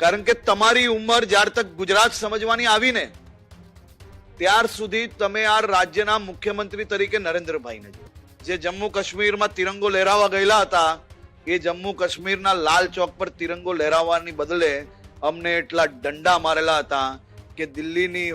કારણ કે તમારી ઉંમર જ્યાર તક ગુજરાત સમજવાની આવી ને ત્યાર સુધી તમે આ રાજ્યના મુખ્યમંત્રી તરીકે નરેન્દ્રભાઈને જે જમ્મુ કાશ્મીરમાં તિરંગો લહેરાવા ગયેલા હતા એ જમ્મુ કાશ્મીરના લાલ ચોક પર તિરંગો લહેરાવવાની બદલે અમને એટલા દંડા મારેલા હતા કે દિલ્હીની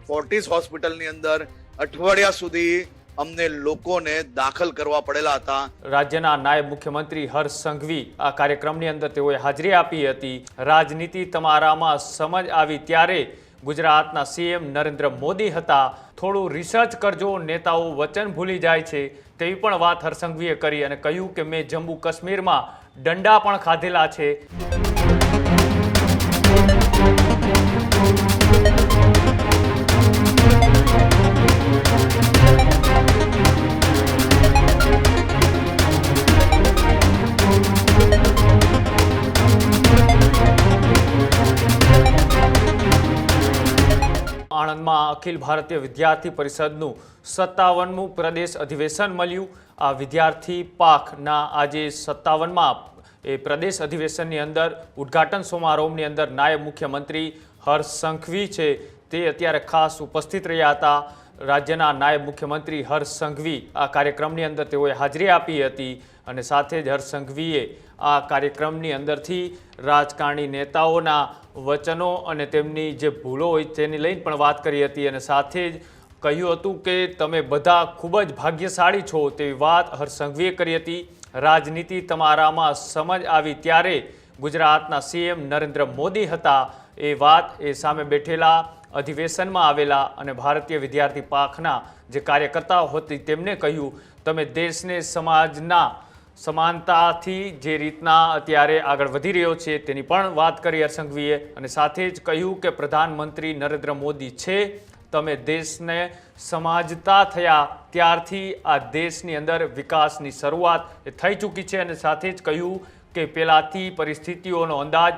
ફોર્ટિસ હોસ્પિટલની અંદર અઠવાડિયા સુધી અમને લોકોને દાખલ કરવા પડેલા હતા। રાજ્યના નાયબ મુખ્યમંત્રી હર્ષ સંઘવી આ કાર્યક્રમની અંદર તેઓએ હાજરી આપી હતી। રાજનીતિ તમારામાં સમજ આવી ત્યારે ગુજરાતના સીએમ નરેન્દ્ર મોદી હતા। થોડું રિસર્ચ કરજો, નેતાઓ વચન ભૂલી જાય છે તેવી પણ વાત હર્ષ સંઘવીએ કરી અને કહ્યું કે મેં જમ્મુ કાશ્મીરમાં દંડા પણ ખાધેલા છે। આણંદમાં અખિલ ભારતીય વિદ્યાર્થી પરિષદનું 57મું પ્રદેશ અધિવેશન મળ્યું। આ વિદ્યાર્થી પાકના આજે 57મા એ પ્રદેશ અધિવેશનની અંદર ઉદ્ઘાટન સમારોહની અંદર નાયબ મુખ્યમંત્રી હર્ષ સંઘવી છે તે અત્યારે ખાસ ઉપસ્થિત રહ્યા હતા। રાજ્યના નાયબ મુખ્યમંત્રી હર્ષ સંઘવી આ કાર્યક્રમની અંદર તેઓએ હાજરી આપી હતી અને સાથે જ હર્ષ સંઘવીએ આ કાર્યક્રમની અંદરથી રાજકારણી નેતાઓના વચનો અને તેમની જે ભૂલો હોય તેની લઈને પણ વાત કરી હતી અને સાથે જ કહ્યું હતું કે તમે બધા ખૂબ જ ભાગ્યશાળી છો તેવી વાત હર્ષ સંઘવીએ કરી હતી। રાજનીતિ તમારામાં સમજ આવી ત્યારે ગુજરાતના સીએમ નરેન્દ્ર મોદી હતા। એ વાત એ સામે બેઠેલા અધિવેશનમાં આવેલા અને ભારતીય વિદ્યાર્થી પાકના જે કાર્યકર્તાઓ હતી તેમને કહ્યું તમે દેશને સમાજના સમાનતાથી જે રીતના અત્યારે આગળ વધી રહ્યો છે તેની પણ વાત કરી હર્ષ સંઘવીએ અને સાથે જ કહ્યું કે પ્રધાનમંત્રી નરેન્દ્ર મોદી છે, તમે દેશને સમાજતા થયા ત્યારથી આ દેશની અંદર વિકાસની શરૂઆત થઈ ચૂકી છે અને સાથે જ કહ્યું કે પહેલાંથી પરિસ્થિતિઓનો અંદાજ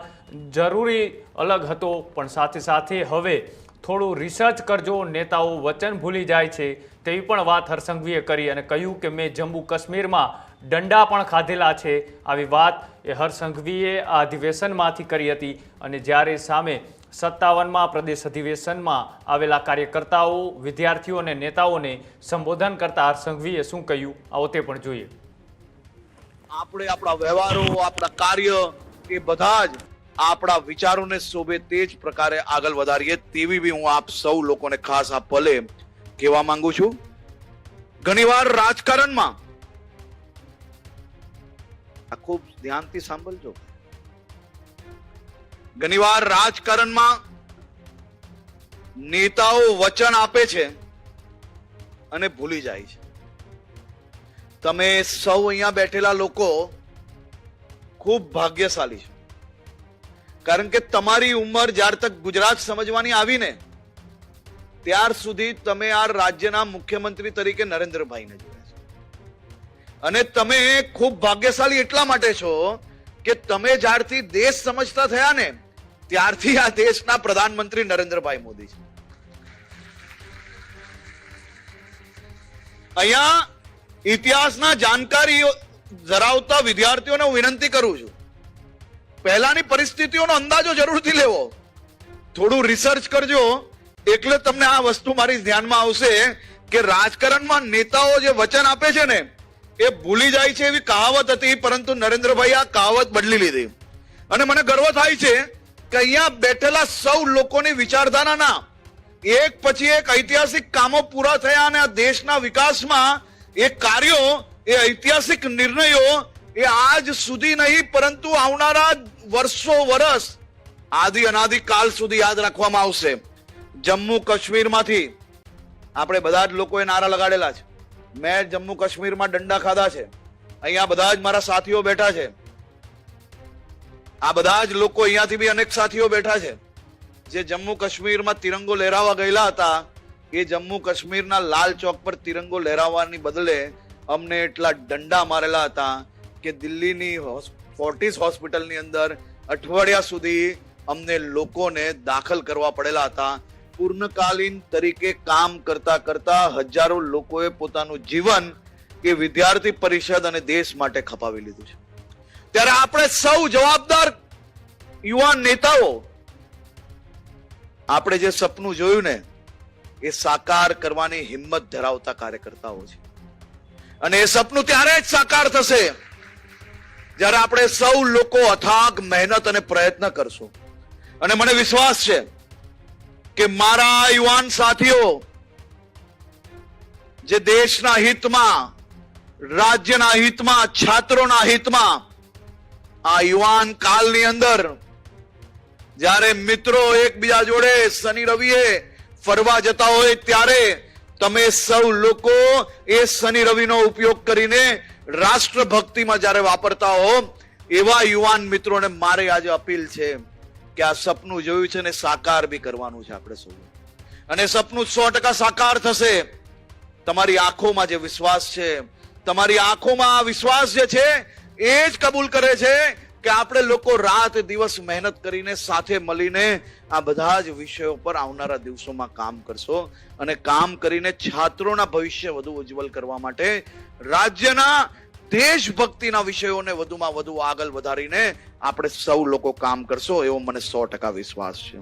જરૂરી અલગ હતો પણ સાથે સાથે હવે થોડું રિસર્ચ કરજો, નેતાઓ વચન ભૂલી જાય છે તેવી પણ વાત હર્ષ સંઘવીએ કરી અને કહ્યું કે મેં જમ્મુ કાશ્મીરમાં દંડા પણ ખાધેલા છે। આવી વાત એ હર્ષ સંઘવીએ આ અધિવેશનમાંથી કરી હતી અને જ્યારે સામે 57મા પ્રદેશ અધિવેશનમાં આવેલા કાર્યકર્તાઓ, વિદ્યાર્થીઓ અને નેતાઓને સંબોધન કરતા હર્ષ સંઘવીએ શું કહ્યું આવો તે પણ જોઈએ। આપણે આપણા વ્યવહારો, આપણા કાર્ય એ બધા જ આપણા વિચારોને શોભે તે જ પ્રકારે આગળ વધારીએ તેવી બી હું આપ સૌ લોકોને ખાસ આ પલે કહેવા માંગુ છું। ઘણીવાર રાજકારણમાં ખૂબ ધ્યાનથી સાંભળજો, ઘણીવાર રાજકારણમાં નેતાઓ વચન આપે છે અને ભૂલી જાય છે। તમે સૌ અહીંયા બેઠેલા લોકો ખૂબ ભાગ્યશાળી છો કારણ કે તમારી ઉંમર જ્યાર તક ગુજરાત સમજવાની આવી ને ત્યાર સુધી તમે આ રાજ્યના મુખ્યમંત્રી તરીકે નરેન્દ્રભાઈને જોયા છે અને તમે ખૂબ ભાગ્યશાળી એટલા માટે છો કે તમે જ્યારથી દેશ સમજતા થયા ને ત્યારથી આ દેશના પ્રધાનમંત્રી નરેન્દ્રભાઈ મોદી છે। અહીંયા ઇતિહાસના જાણકારી ધરાવતા વિદ્યાર્થીઓને હું વિનંતી કરું છું, પહેલાની પરિસ્થિતિઓનો અંદાજો જરૂરથી લેવો, થોડું રિસર્ચ કરજો એટલે તમને આ વસ્તુ મારી ધ્યાનમાં આવશે કે રાજકારણમાં નેતાઓ જે વચન આપે છે ને એ ભૂલી જાય છે એવી કહાવત હતી પરંતુ નરેન્દ્રભાઈ આ કહાવત બદલી લીધી અને મને ગર્વ થાય છે કે અહીંયા બેઠેલા સૌ લોકોની વિચારધારાના એક પછી એક ઐતિહાસિક કામો પૂરા થયા અને આ દેશના વિકાસમાં એ કાર્યો, એ ઐતિહાસિક નિર્ણયો એ આજ સુધી નહીં પરંતુ આવનારા વર્ષો વર્ષ આદિ અનાદિ કાલ સુધી યાદ રાખવામાં આવશે। જમ્મુ કાશ્મીરમાંથી આપણે બધા જ લોકોએ નારા લગાડેલા છે, મેં જમ્મુ કાશ્મીરમાં દંડા ખાધા છે, અહીંયા બધા જ મારા સાથીઓ બેઠા છે, આ બધા જ લોકો અહીંયાથી બી અનેક સાથીઓ બેઠા છે જે જમ્મુ કાશ્મીરમાં તિરંગો લહેરાવા ગયેલા હતા એ જમ્મુ કાશ્મીરના લાલ ચોક પર તિરંગો લહેરાવવાની બદલે અમને એટલા દંડા મારેલા હતા કે દિલ્હીની ફોર્ટિસ હોસ્પિટલની અંદર અઠવાડિયા સુધી અમને લોકોને દાખલ કરવા પડેલા હતા। પૂર્ણકાલીન તરીકે કામ કરતા કરતા હજારો લોકોએ પોતાનું જીવન એ વિદ્યાર્થી પરિષદ અને દેશ માટે ખપાવી લીધું છે। ત્યારે આપણે સૌ જવાબદાર યુવાન નેતાઓ આપણે જે સપનું જોયું ને એ સાકાર કરવાની હિંમત ધરાવતા કાર્યકર્તાઓ છે. અને એ સપનું ત્યારે જ સાકાર થશે જ્યારે આપણે સૌ લોકો અથાગ મહેનત અને પ્રયત્ન કરશું. અને મને વિશ્વાસ છે કે મારા યુવાન સાથીઓ જે દેશના હિતમાં, રાજ્યના હિતમાં, છાત્રોના હિતમાં આ યુવાન કાળની અંદર જ્યારે મિત્રો એકબીજા જોડે શનિ રવિએ ફરવા જતા હોય ત્યારે તમે સૌ લોકો એ શનિ રવિનો ઉપયોગ કરીને રાષ્ટ્રભક્તિમાં જ્યારે વાપરતા હો, એવા યુવાન મિત્રોને મારે આજે અપીલ છે કે આ સપનું જોયું છે ને સાકાર બી કરવાનું છે આપણે સૌ. અને સપનું 100% સાકાર થશે. તમારી આંખોમાં જે વિશ્વાસ છે, તમારી આંખોમાં આ વિશ્વાસ જે છે એ જ કબૂલ કરે છે કે આપણે લોકો રાત દિવસ મહેનત કરીને સાથે મળીને આ બધા જ વિષયો પર આવનારા દિવસોમાં કામ કરશો. અને કામ કરીને છાત્રોના ભવિષ્ય વધુ ઉજ્જવલ કરવા માટે રાજ્યના દેશભક્તિના વિષયોને વધુમાં વધુ આગળ વધારીને આપણે સૌ લોકો કામ કરશો એવો મને 100% વિશ્વાસ છે.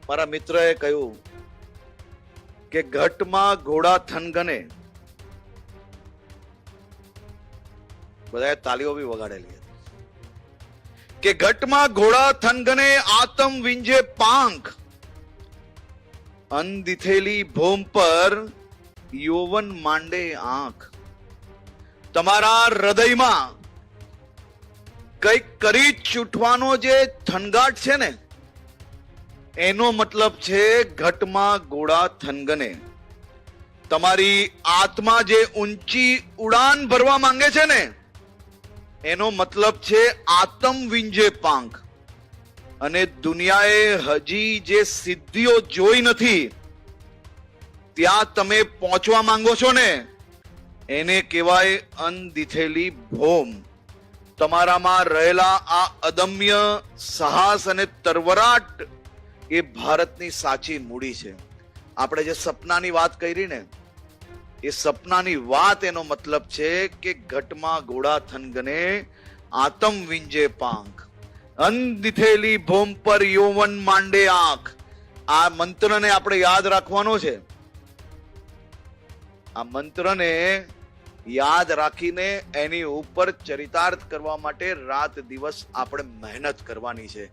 મારા મિત્રએ કહ્યું કે ઘટમાં ઘોડા થનગને. બધાએ તાલીઓ બી વગાડેલી કે ઘટમાં ઘોડા થનગને, આતમ વિંજે પાંખ, અનદિથેલી ભૂમ પર યૌવન માંડે આંખ. તમારા હૃદયમાં કઈક કરી છૂટવાનો જે થનગાટ છે ને એનો મતલબ છે ઘટમાં ઘોડા થનગને. તમારી આત્મા જે ઊંચી ઉડાન ભરવા માંગે છે ને એનો મતલબ છે આતમ વિંજે પાંખ. અને દુનિયાએ હજી જે સિદ્ધિઓ જોઈ નથી ત્યાં તમે પહોંચવા માંગો છો ને એને કહેવાય અનદિથેલી ભોમ. તમારામાં રહેલા આ અદમ્ય સાહસ અને તરવરાટ એ ભારતની સાચી મૂડી છે. આપણે જે સપનાની વાત કરી ને એ સપનાની વાત એનો મતલબ છે કે ઘટમાં ઘોડા થનગને, આતમ વિંજે પાંખ, અનદિથેલી ભૂમ પર યૌવન માંડે આંખ. આ મંત્રને આપણે યાદ રાખવાનો છે. આ મંત્રને યાદ રાખીને એની ઉપર ચરિતાર્થ કરવા માટે રાત દિવસ આપણે મહેનત કરવાની છે.